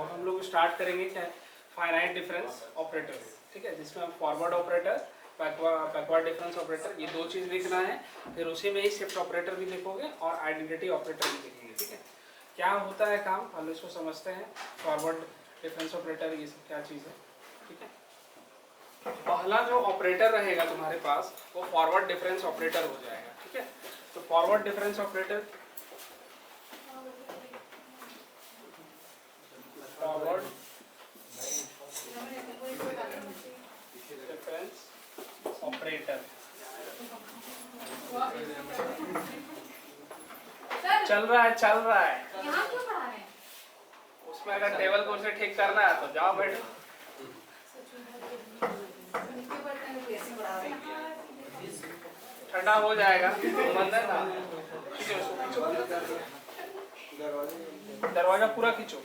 तो हम लोग स्टार्ट करेंगे क्या फाइनाइट डिफरेंस ऑपरेटर, ठीक है, जिसमें हम forward operator, backward difference operator, ये दो चीज़ लिखना है। फिर उसी में ही शिफ्ट ऑपरेटर भी लिखोगे और आइडेंटिटी ऑपरेटर भी लिखेंगे, ठीक है। क्या होता है काम, हम इसको समझते हैं। फॉरवर्ड डिफरेंस ऑपरेटर ये सब क्या चीज़ है, ठीक है। पहला जो ऑपरेटर रहेगा तुम्हारे पास वो फॉरवर्ड डिफरेंस ऑपरेटर हो जाएगा, ठीक है। तो forward difference operator, forward difference operator चल रहा है यहाँ क्यों पढ़ा रहे हैं? उसमें अगर टेबल को उसे ठीक करना है तो जाओ बैठो, ठंडा हो जाएगा। बंद है ना, दरवाजा पूरा खींचो।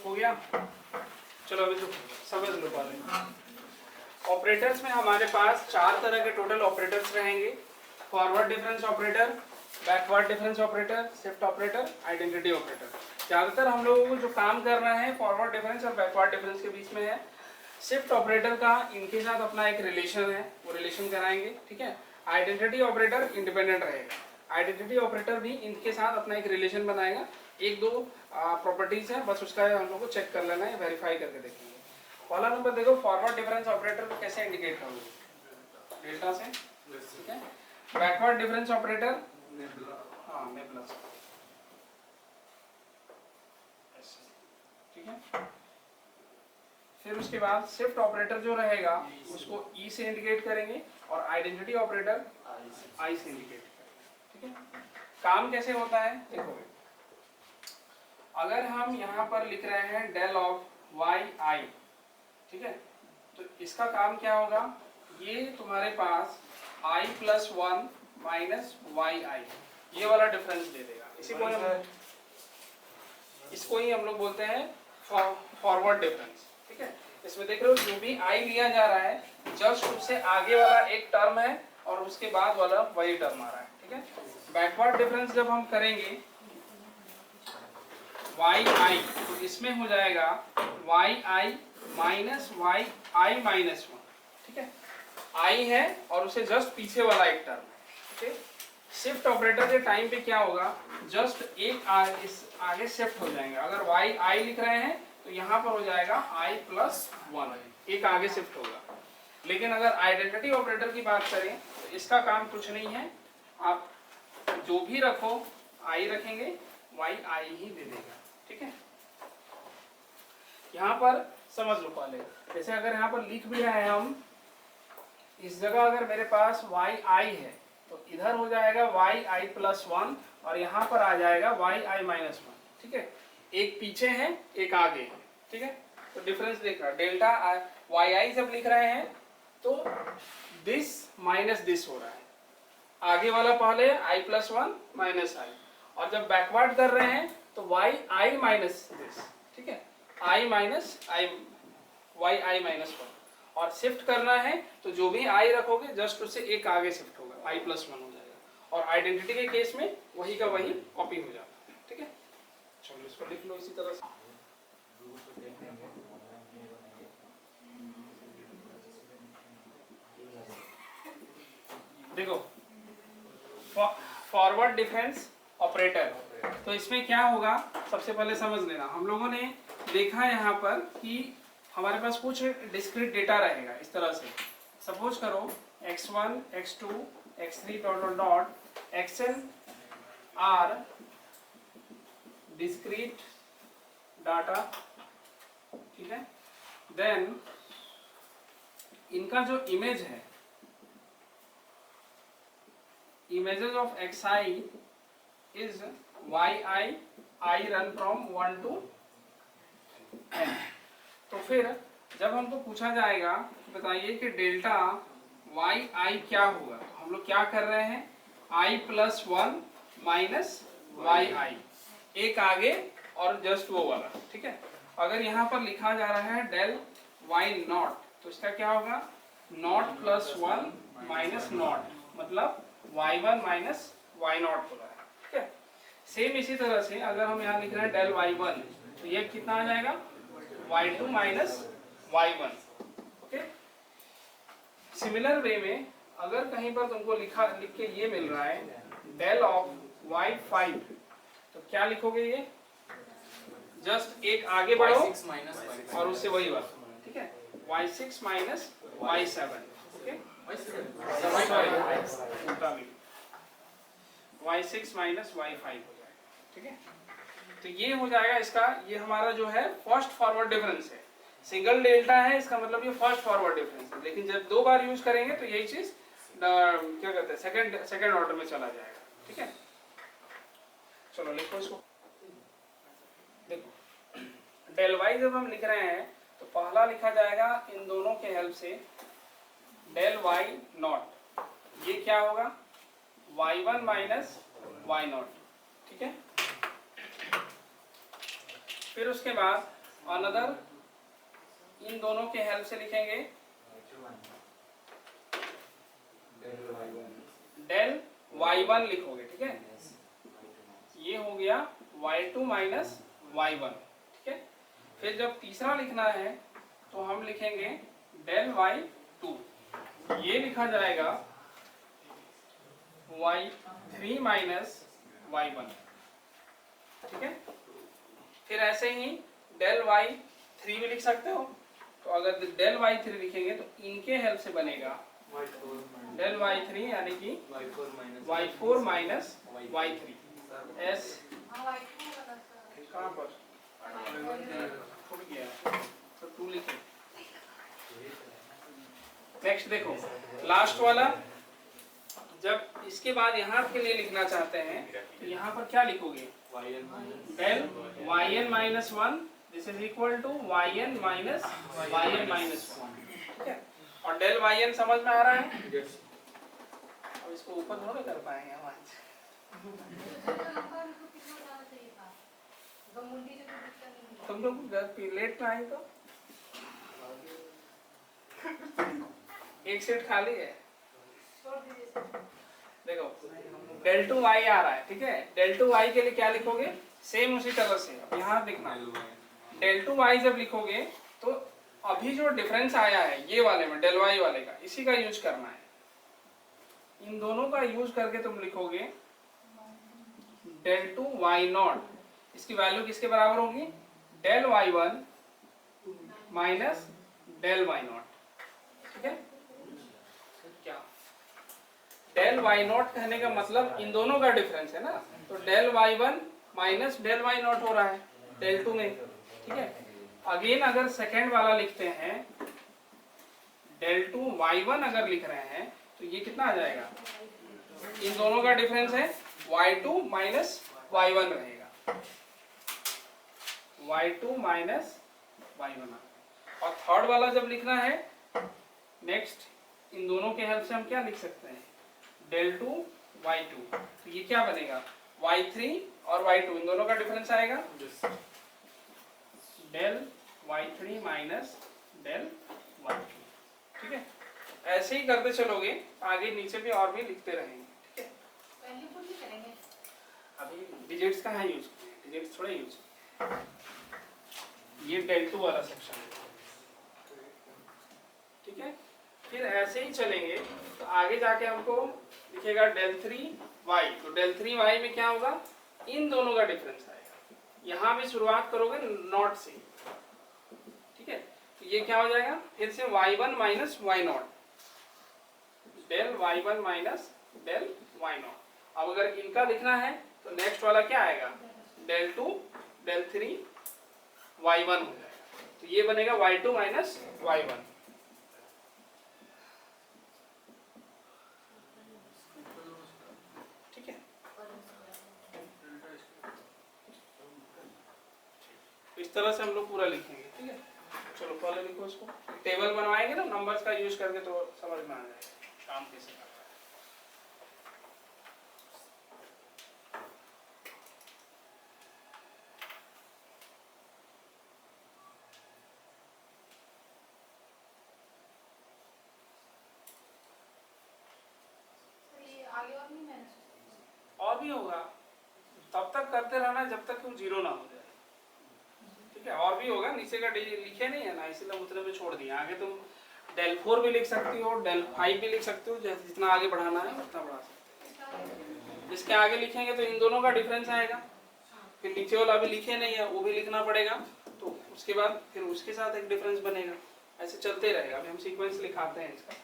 हो गया, चलो अभी तो समझ लो पहले। ऑपरेटर्स में हमारे पास चार तरह के टोटल ऑपरेटर्स रहेंगे। Forward difference operator, backward difference operator, shift operator, identity operator. ज़्यादातर हम लोगों को जो काम करना है फॉरवर्ड डिफरेंस और बैकवर्ड डिफरेंस के बीच में है। शिफ्ट ऑपरेटर का इनके साथ अपना एक रिलेशन है, वो रिलेशन कराएंगे, ठीक है। आइडेंटिटी ऑपरेटर इंडिपेंडेंट रहेगा, आइडेंटिटी ऑपरेटर भी इनके साथ अपना एक रिलेशन बनाएगा। एक दो प्रॉपर्टीज है, बस उसका हम लोग को चेक कर लेना है, वेरीफाई करके देखेंगे। पहला नंबर देखो, फॉरवर्ड डिफरेंस ऑपरेटर को कैसे इंडिकेट करोगे, डेल्टा से, ठीक है। बैकवर्ड डिफरेंस ऑपरेटर, हाँ ने प्लस, ठीक है। फिर उसके बाद शिफ्ट ऑपरेटर जो रहेगा उसको ई से इंडिकेट करेंगे और आइडेंटिटी ऑपरेटर आई से इंडिकेट करेंगे, ठीक है। काम कैसे होता है देखोगे, अगर हम यहाँ पर लिख रहे हैं डेल ऑफ वाई आई, ठीक है, तो इसका काम क्या होगा, ये तुम्हारे पास आई प्लस वन माइनस वाई आई, ये वाला डिफरेंस दे देगा। इसको ही हम लोग बोलते हैं फॉरवर्ड डिफरेंस, ठीक है। इसमें देख रहे हो जो भी आई लिया जा रहा है जस्ट उससे आगे वाला एक टर्म है और उसके बाद वाला वही टर्म आ रहा है, ठीक है। बैकवर्ड डिफरेंस जब हम करेंगे वाई आई, तो इसमें हो जाएगा वाई आई माइनस वाई आई माइनस वन, ठीक है। आई है और उसे जस्ट पीछे वाला एक टर्म है, ठीक है। शिफ्ट ऑपरेटर के टाइम पे क्या होगा, जस्ट एक इस आगे शिफ्ट हो जाएंगे। अगर वाई आई लिख रहे हैं तो यहाँ पर हो जाएगा आई प्लस वन, एक आगे शिफ्ट होगा। लेकिन अगर आइडेंटिटी ऑपरेटर की बात करें तो इसका काम कुछ नहीं है, आप जो भी रखो आई रखेंगे, वाई आई ही दे देगा, ठीक है। यहाँ पर समझ लो पहले, जैसे अगर यहाँ पर लिख भी रहे हैं हम, इस जगह अगर मेरे पास वाई आई है तो इधर हो जाएगा वाई आई प्लस वन और यहाँ पर आ जाएगा वाई आई माइनस वन, ठीक है। एक पीछे है एक आगे है, ठीक है। तो डिफरेंस देख रहा, डेल्टा वाई आई जब लिख रहे हैं तो दिस माइनस दिस हो रहा है, आगे वाला पहले आई प्लस वन माइनस आई, और जब बैकवर्ड कर रहे हैं तो वाई आई माइनस दिस, ठीक है, आई माइनस आई वाई आई माइनस वन। और शिफ्ट करना है तो जो भी आई रखोगे जस्ट उससे एक आगे शिफ्ट होगा, आई प्लस वन हो जाएगा। और आइडेंटिटी के केस में वही का वही कॉपी हो जाता है, ठीक है। चलो इसको लिख लो इसी तरह से। देखो फॉरवर्ड डिफरेंस ऑपरेटर, तो इसमें क्या होगा सबसे पहले समझ लेना। हम लोगों ने देखा यहाँ पर कि हमारे पास कुछ डिस्क्रीट डेटा रहेगा इस तरह से। सपोज करो x1 x2 x3 dot dot xn are discrete data, ठीक है। देन इनका जो इमेज है, images of xi is yi, I run from 1 to n। तो फिर जब हमको पूछा जाएगा कि बताइए कि डेल्टा वाई आई क्या होगा, तो हम लोग क्या कर रहे हैं, i प्लस 1 माइनस वाई आई, एक आगे और जस्ट वो वाला, ठीक है। अगर यहाँ पर लिखा जा रहा है डेल वाई नॉट, तो इसका क्या होगा, नॉट प्लस 1 माइनस नॉट, मतलब y1 माइनस वाई नॉट हो रहा है, ठीक है। सेम इसी तरह से अगर हम यहाँ लिख रहे हैं डेल y1, तो ये कितना आ जाएगा, y2 minus y1, okay. Similar way में अगर कहीं पर तुमको लिख के ये मिल रहा है डेल ऑफ y5, तो क्या लिखोगे, ये जस्ट एक आगे बढ़ो और उससे वही बात, ठीक है, y6 minus y7, okay, y6 minus y5 हो जाएगा, ठीक है। तो ये हो जाएगा इसका, ये हमारा जो है फर्स्ट फॉरवर्ड डिफरेंस है। सिंगल डेल्टा है, इसका मतलब ये फर्स्ट फॉरवर्ड डिफरेंस है, लेकिन जब दो बार यूज करेंगे तो यही चीज क्या कहते हैं, सेकंड ऑर्डर में चला जाएगा, ठीक है। चलो लिखो इसको, देखो डेल वाई जब हम लिख रहे हैं तो पहला लिखा जाएगा इन दोनों के हेल्प से डेल वाई नॉट, ये क्या होगा, y1 माइनस वाई नॉट, ठीक है। फिर उसके बाद अनदर इन दोनों के हेल्प से लिखेंगे डेल y1 लिखोगे, ठीक है, ये हो गया y2 माइनस y1, ठीक है। फिर जब तीसरा लिखना है तो हम लिखेंगे डेल y2, ये लिखा जाएगा y3 माइनस y1, ठीक है। फिर ऐसे ही डेल y3 भी लिख सकते हो, तो अगर डेल y3 लिखेंगे तो इनके हेल्प से बनेगा डेल y3 यानी कि y4 माइनस y3, एस कहाँ पर छूट गया, तो 2 लिखे। नेक्स्ट देखो लास्ट वाला, जब इसके बाद यहाँ के लिए लिखना चाहते हैं तो यहाँ पर क्या लिखोगे, del yn minus 1 this is equal to yn minus yn minus 1, ठीक है। और डेल yn समझ में आ रहा है, अब इसको ऊपर थोड़ा कर पाएंगे हम आज, तुम लोग लेट में आए तो एक सीट खाली है, देखो डेल टू वाई आ रहा है, ठीक है। डेल टू वाई के लिए क्या लिखोगे, सेम उसी तरह से यहाँ देखना, डेल टू वाई जब लिखोगे तो अभी जो डिफरेंस आया है ये वाले में डेल वाई वाले का, इसी का यूज करना है, इन दोनों का यूज करके तुम लिखोगे डेल टू वाई नॉट, इसकी वैल्यू किसके बराबर होगी, del y1 minus del y nought, ठीक है। क्या डेल y नॉट कहने का मतलब इन दोनों का डिफरेंस है ना, तो del y1 minus del y nought हो रहा है डेल 2 में, ठीक है। अगेन अगर सेकेंड वाला लिखते हैं डेल 2 y1 अगर लिख रहे हैं तो ये कितना आ जाएगा, इन दोनों का डिफरेंस है y2 माइनस y1 रहेगा, y2 माइनस y1। और थर्ड वाला जब लिखना है नेक्स्ट, इन दोनों के हेल्प से हम क्या लिख सकते हैं, डेल 2 y2, तो ये क्या बनेगा, y3 और y2 इन दोनों का डिफरेंस आएगा del y3 minus del y2, ठीक है। ऐसे ही करते चलोगे, आगे नीचे भी और भी लिखते रहेंगे, ठीक है। पहले कुछ ही करेंगे, अभी डिजिट्स कहाँ यूज, डिजिट्स थोड़ा यूज, ये डेल 2 वाला सेक्शन है, ठीक है। फिर ऐसे ही चलेंगे तो आगे जाके हमको लिखेगा डेल 3y, तो डेल 3y में क्या होगा, इन दोनों का डिफरेंस आएगा, यहाँ भी शुरुआत करोगे नॉट से, ठीक है। तो ये क्या हो जाएगा, फिर से y1 minus y nought, del y1 minus del y nought. अब अगर इनका लिखना है तो नेक्स्ट वाला क्या आएगा, del 2 del 3 y1 हो जाएगा। तो ये बनेगा y2 माइनस y1। ठीक है, इस तरह से हम लोग पूरा लिखेंगे। ठीक है, चलो पहले लिखो इसको, टेबल बनवाएंगे ना नंबर्स का यूज करके, तो समझ में आ जाएगा काम कैसे करना है। तो ये आगे और नहीं मैंने सोचा। और भी होगा, तब तक करते रहना जब तक वो जीरो ना हो जाए। ठीक है, और भी होगा, नीचे का लिखे नहीं है ना, इसीलिए उतने में छोड़ दिया। आगे तुम del 4 भी लिख सकती हो, del 5 भी लिख सकते हो, जितना आगे बढ़ाना है उतना बढ़ा सकते हो। जिसके आगे लिखेंगे तो इन दोनों का डिफरेंस आएगा, फिर नीचे वाला अभी लिखे नहीं है वो भी लिखना पड़ेगा, तो उसके बाद फिर उसके साथ एक डिफरेंस बनेगा, ऐसे चलते रहेगा। अभी हम सीक्वेंस लिखाते हैं इसका।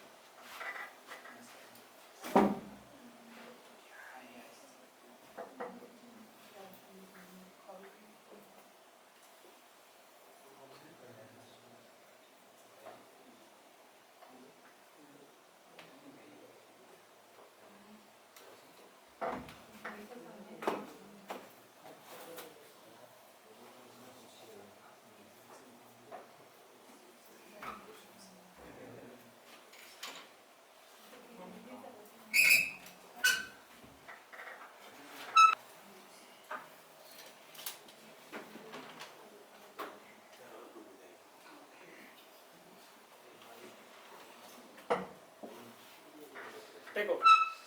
देखो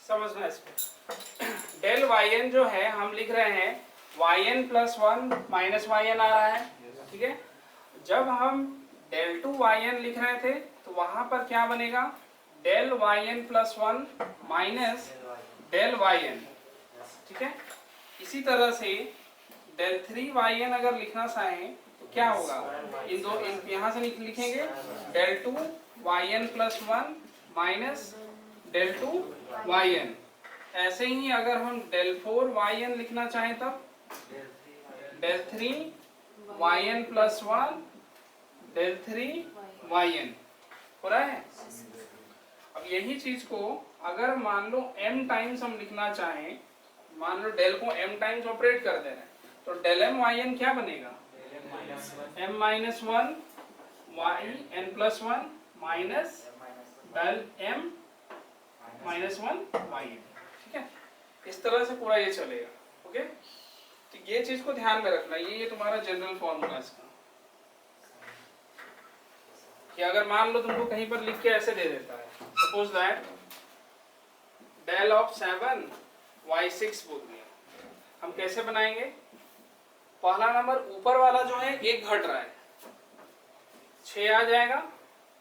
समझना इसको, डेल वाई एन जो है हम लिख रहे हैं Y N plus 1 minus Y N आ रहा है। ठीक है, जब हम डेल 2 वाई एन लिख रहे थे तो वहां पर क्या बनेगा, del y N plus 1 minus del y n. ठीक है, इसी तरह से डेल 3 वाई एन अगर लिखना चाहें तो क्या होगा, इन दो यहाँ से लिखेंगे del 2 y N plus 1 minus del 2 y n. ऐसे ही अगर हम डेल 4 वाई एन लिखना चाहें तब del 3 y N plus 1 del 3 y n हो रहा है। अब यही चीज को अगर मान लो m टाइम्स हम लिखना चाहें, मान लो डेल को m टाइम्स ऑपरेट कर दे रहे हैं, तो डेल m वाई एन क्या बनेगा, m minus 1 y N plus 1 minus del m minus 1 y n. ठीक है, इस तरह से पूरा ये चलेगा। ओके, तो ये चीज को ध्यान में रखना, ये तुम्हारा जनरल फॉर्मूला इसका, कि अगर मान लो तुमको कहीं पर लिख के ऐसे दे देता है, suppose that del of 7 y6 बोल दिया, हम कैसे बनाएंगे, पहला नंबर ऊपर वाला जो है एक घट रहा है 6 आ जाएगा,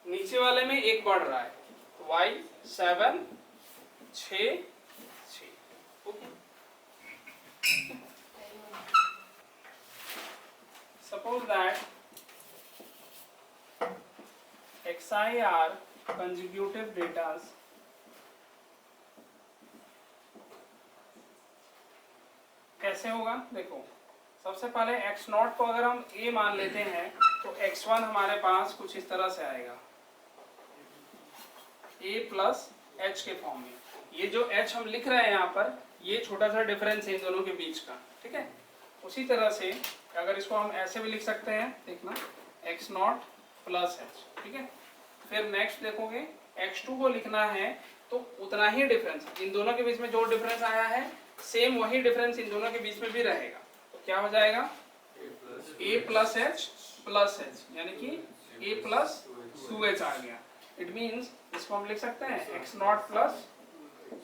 नीचे वाले में एक बढ़ रहा है तो y7 6 6। Okay, suppose that xi are consecutive datas कैसे होगा, देखो सबसे पहले x0 को अगर हम a मान लेते हैं तो x1 हमारे पास कुछ इस तरह से आएगा a प्लस h के फॉर्म में। ये जो h हम लिख रहे हैं यहाँ पर, ये छोटा सा डिफरेंस है इन दोनों के बीच का। ठीक है, उसी तरह से अगर इसको हम ऐसे भी लिख सकते हैं, देखना x0 प्लस h। ठीक है, फिर नेक्स्ट देखोगे x2 को लिखना है तो उतना ही डिफरेंस, इन दोनों के बीच में जो डिफरेंस आया है सेम वही डिफरेंस इन दोनों के बीच में भी रहेगा, तो क्या हो जाएगा a प्लस h, यानी कि a प्लस 2h आ गया। इट मीन्स इसको हम लिख सकते हैं x0 प्लस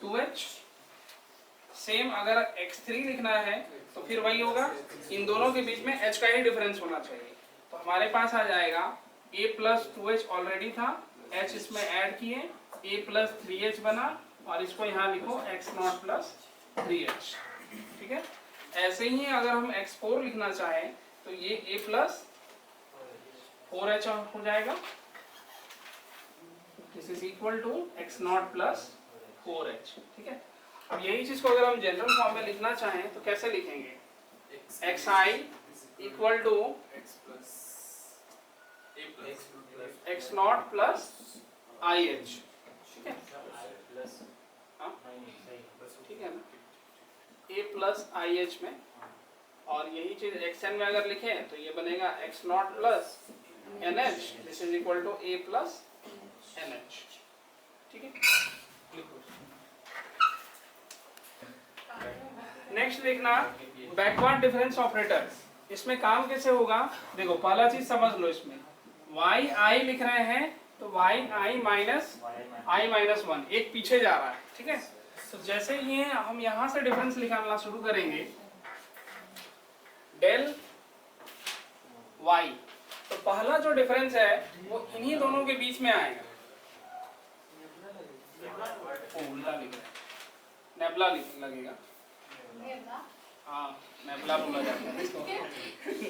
2h। सेम अगर x3 लिखना है तो फिर वही होगा, इन दोनों के बीच में h का ही डिफरेंस होना चाहिए, तो हमारे पास आ जाएगा a प्लस 2h ऑलरेडी था, h इसमें ऐड किए a प्लस 3h बना, और इसको यहाँ लिखो x0 प्लस 3h। ठीक है, ऐसे ही अगर हम x4 लिखना चाहें तो ये a प्लस 4h हो जाएगा, this is equal to x0 plus 4h। ठीक है, अब यही चीज को अगर हम जनरल फॉर्म में लिखना चाहें तो कैसे लिखेंगे, x i equal to x nought plus i h. ठीक है, हाँ ठीक है ना, ए प्लस आई एच में, और यही चीज एक्स एन में अगर लिखें तो ये बनेगा x nought plus n h, this is equal to a plus n h. ठीक है, लिखो। नेक्स्ट देखना बैकवर्ड डिफरेंस ऑपरेटर। इसमें काम कैसे होगा, देखो पहला चीज समझ लो, इसमें वाई आई लिख रहे हैं तो वाई आई माइनस वन, एक पीछे जा रहा है। ठीक है, तो जैसे ये हम यहाँ से डिफरेंस निकालना शुरू करेंगे डेल वाई, तो पहला जो डिफरेंस है वो इन्हीं दोनों के बीच में आएगा। उल्टा लिख रहे हैं, नेबला लगेगा, नेवला हाँ नेबला बोला जाता है इसको,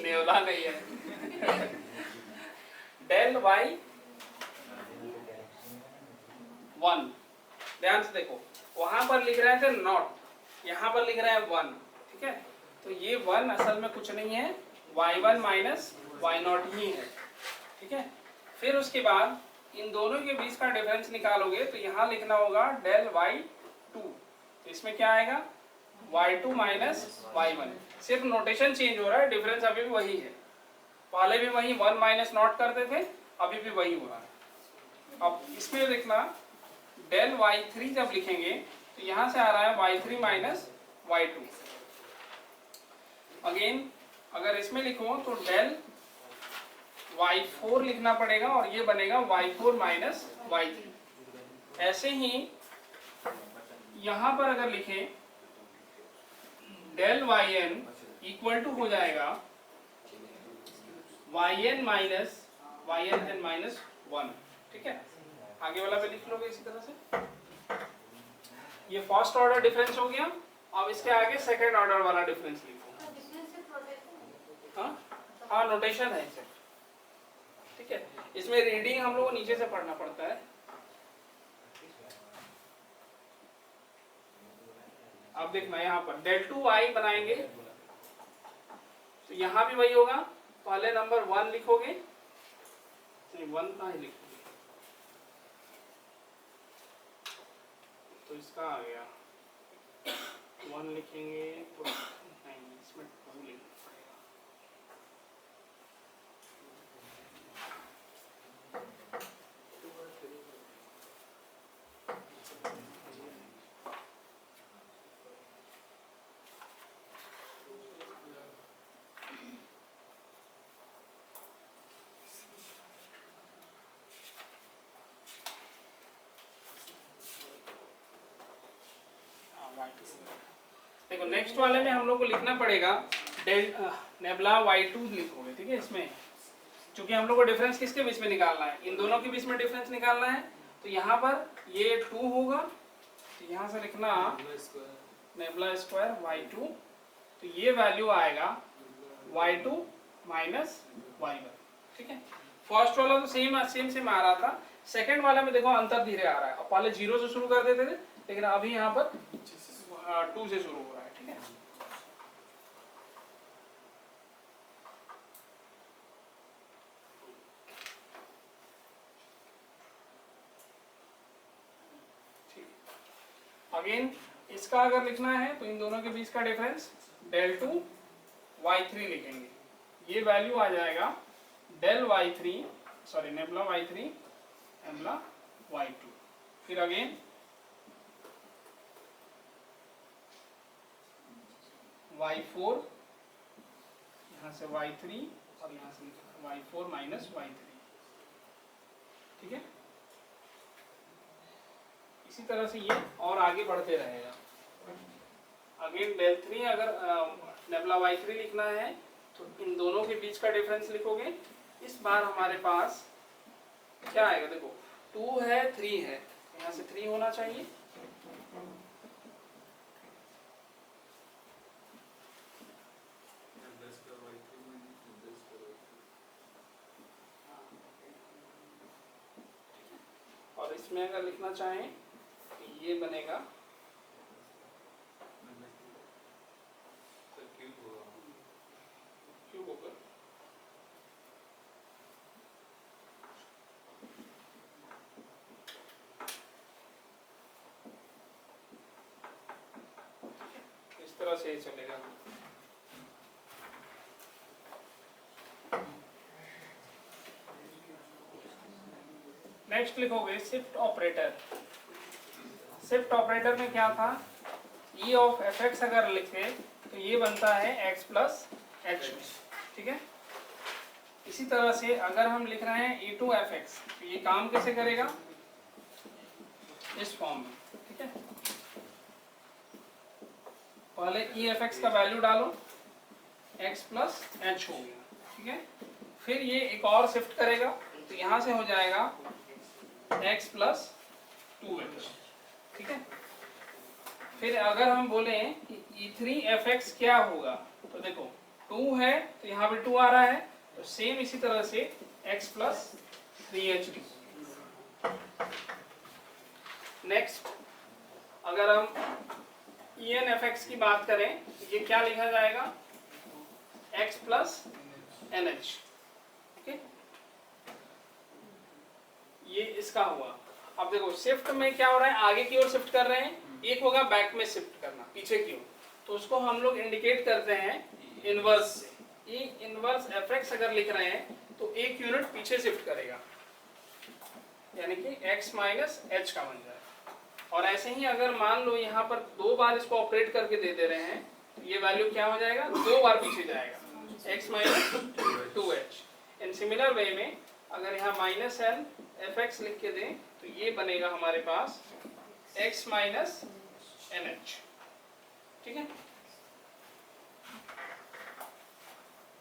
नेवला नहीं है। डेल वाई वन, ध्यान से देखो, वहां पर लिख रहे थे नॉट, यहाँ पर लिख रहे हैं वन। ठीक है, तो ये वन असल में कुछ नहीं है, y one minus y nought ही है। ठीक है, फिर उसके बाद इन दोनों के बीच का डिफरेंस निकालोगे तो यहाँ लिखना होगा डेल वाई टू, तो इसमें क्या आएगा y2 माइनस y1, सिर्फ नोटेशन चेंज हो रहा है, डिफरेंस अभी भी वही है, पहले भी वही 1 माइनस नॉट करते थे, अभी भी वही हो रहा है। अब इसमें देखना डेल y3 जब लिखेंगे तो यहाँ से आ रहा है y3 माइनस y2। अगेन अगर इसमें लिखो तो डेल y4 लिखना पड़ेगा और ये बनेगा y4 माइनस y3। ऐसे ही यहाँ पर अगर लिखें del y n equal to हो जाएगा y n minus Y n minus one. ठीक है, आगे वाला पे लिख लोगे इसी तरह से। ये फर्स्ट ऑर्डर डिफरेंस हो गया, अब इसके आगे सेकंड ऑर्डर वाला डिफरेंस लिखो। डिफरेंस से प्रोटेक्ट हाँ हाँ, नोटेशन है सिर्फ। ठीक है, इसमें रीडिंग हम लोग को नीचे से पढ़ना पड़ता है। अब देखना यहाँ पर डेल टू वाई बनाएंगे तो यहाँ भी वही होगा, पहले नंबर वन लिखोगे, नहीं वन ना ही लिखोगे तो इसका आ गया, वन लिखेंगे तो नहीं, इसमें टू लिखना पड़ेगा। देखो नेक्स्ट वाले में हम लोग को लिखना पड़ेगा डेल नेबला y2 लिखोगे। ठीक है, इसमें क्योंकि हम लोग को डिफरेंस किसके बीच में निकालना है, इन दोनों के बीच में डिफरेंस निकालना है, तो यहाँ पर ये 2 होगा, तो यहाँ से लिखना नेबला स्क्वायर y2, तो ये वैल्यू आएगा y2 माइनस y1। ठीक है, फर्स्ट वाला तो सेम आ रहा था, सेकंड वाला में देखो अंतर धीरे आ रहा है, अब पहले 0 से शुरू कर देते थे लेकिन अभी यहाँ पर 2 से शुरू हो रहा है। ठीक है, अगेन इसका अगर लिखना है तो इन दोनों के बीच का डिफरेंस डेल टू y3 लिखेंगे, ये वैल्यू आ जाएगा del y3 sorry nebula y3 nebula y2। फिर अगेन y4, यहाँ से y3 और यहाँ से y4 माइनस y3। ठीक है, इसी तरह से ये और आगे बढ़ते रहेगा। अगेन डेल 3 अगर नेबला y3 लिखना है तो इन दोनों के बीच का डिफरेंस लिखोगे। इस बार हमारे पास क्या आएगा, देखो 2 है 3 है, यहाँ से 3 होना चाहिए, और इसमें अगर लिखना चाहें तो ये बनेगा तरह से ये चलेगा। नेक्स्ट लिखोगे शिफ्ट ऑपरेटर। शिफ्ट ऑपरेटर में क्या था, ई ऑफ एफ एक्स अगर लिखे तो ये बनता है एक्स प्लस एच। ठीक है, इसी तरह से अगर हम लिख रहे हैं ई टू एफ एक्स तो ये काम कैसे करेगा, इस फॉर्म में। ठीक है, पहले ई एफ एक्स का वैल्यू डालो, एक्स प्लस एच हो गया। ठीक है, फिर ये एक और शिफ्ट करेगा तो यहां से हो जाएगा एक्स प्लस 2h। ठीक है, फिर अगर हम बोले कि E3fx क्या होगा तो देखो 2 है तो यहाँ पे 2 आ रहा है, तो सेम इसी तरह से x प्लस 3h। नेक्स्ट अगर हम ENFX की बात करें तो ये क्या लिखा जाएगा, x प्लस NH। ओके, ये इसका हुआ। अब देखो शिफ्ट में क्या हो रहा है, आगे की ओर शिफ्ट कर रहे हैं, एक होगा बैक में शिफ्ट करना पीछे की ओर, तो उसको हम लोग इंडिकेट करते हैं इनवर्स से। ये इनवर्स fx अगर लिख रहे हैं तो एक यूनिट पीछे शिफ्ट करेगा, यानी कि x माइनस एच का बन जाएगा। और ऐसे ही अगर मान लो यहाँ पर 2 बार इसको ऑपरेट करके दे दे रहे हैं तो ये वैल्यू क्या हो जाएगा, 2 बार पीछे जाएगा, x minus 2h। In similar way में अगर यहाँ माइनस एन एफ एक्स लिख के दें तो ये बनेगा हमारे पास x माइनस एन एच। ठीक है,